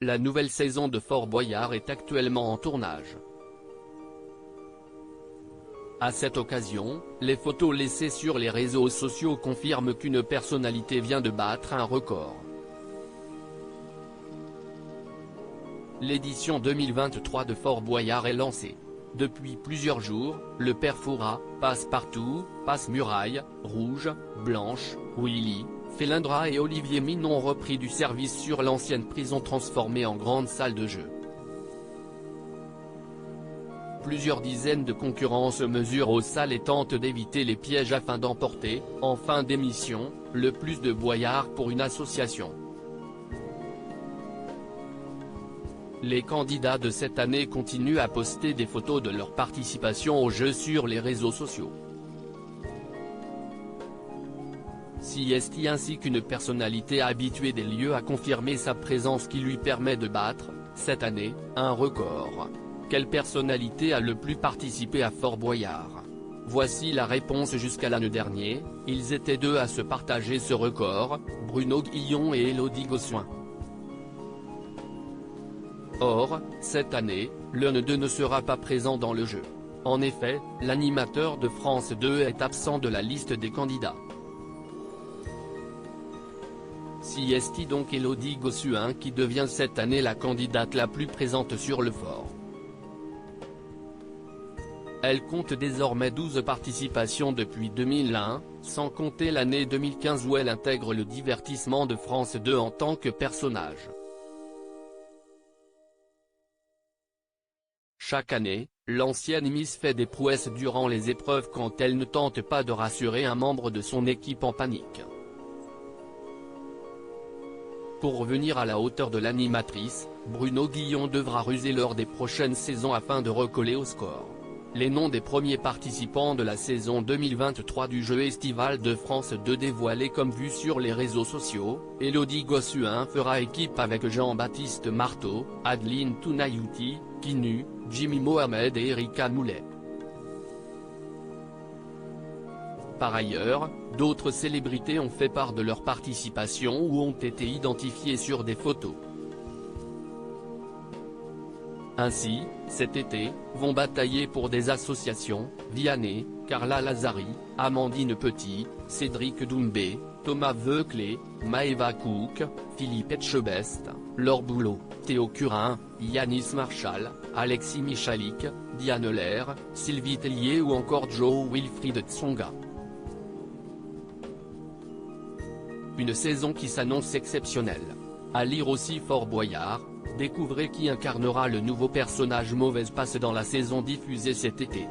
La nouvelle saison de Fort Boyard est actuellement en tournage. À cette occasion, les photos laissées sur les réseaux sociaux confirment qu'une personnalité vient de battre un record. L'édition 2023 de Fort Boyard est lancée. Depuis plusieurs jours, le père Fouras, Passe-Partout, Passe-Muraille, Rouge, Blanche, Willy, Félindra et Olivier Mine ont repris du service sur l'ancienne prison transformée en grande salle de jeu. Plusieurs dizaines de concurrents se mesurent aux salles et tentent d'éviter les pièges afin d'emporter, en fin d'émission, le plus de boyards pour une association. Les candidats de cette année continuent à poster des photos de leur participation au jeu sur les réseaux sociaux. CST ainsi qu'une personnalité habituée des lieux a confirmé sa présence qui lui permet de battre, cette année, un record. Quelle personnalité a le plus participé à Fort Boyard? Voici la réponse. Jusqu'à l'année dernière, ils étaient deux à se partager ce record, Bruno Guillon et Élodie Gossuin. Or, cette année, l'un d'eux ne sera pas présent dans le jeu. En effet, l'animateur de France 2 est absent de la liste des candidats. CST donc Élodie Gossuin qui devient cette année la candidate la plus présente sur le fort. Elle compte désormais 12 participations depuis 2001, sans compter l'année 2015 où elle intègre le divertissement de France 2 en tant que personnage. Chaque année, l'ancienne Miss fait des prouesses durant les épreuves quand elle ne tente pas de rassurer un membre de son équipe en panique. Pour revenir à la hauteur de l'animatrice, Bruno Guillon devra ruser lors des prochaines saisons afin de recoller au score. Les noms des premiers participants de la saison 2023 du jeu estival de France 2 dévoilés comme vu sur les réseaux sociaux, Élodie Gossuin fera équipe avec Jean-Baptiste Marteau, Adeline Tounayouti, Kinu, Jimmy Mohamed et Erika Moulet. Par ailleurs, d'autres célébrités ont fait part de leur participation ou ont été identifiées sur des photos. Ainsi, cet été, vont batailler pour des associations, Vianney, Carla Lazari, Amandine Petit, Cédric Doumbé, Thomas Veuclé, Maëva Cook, Philippe Etchebest, Laure Boulot, Théo Curin, Yanis Marshall, Alexis Michalik, Diane Lair, Sylvie Tellier ou encore Joe Wilfried Tsonga. Une saison qui s'annonce exceptionnelle. À lire aussi Fort Boyard, découvrez qui incarnera le nouveau personnage Mauvaise Passe dans la saison diffusée cet été.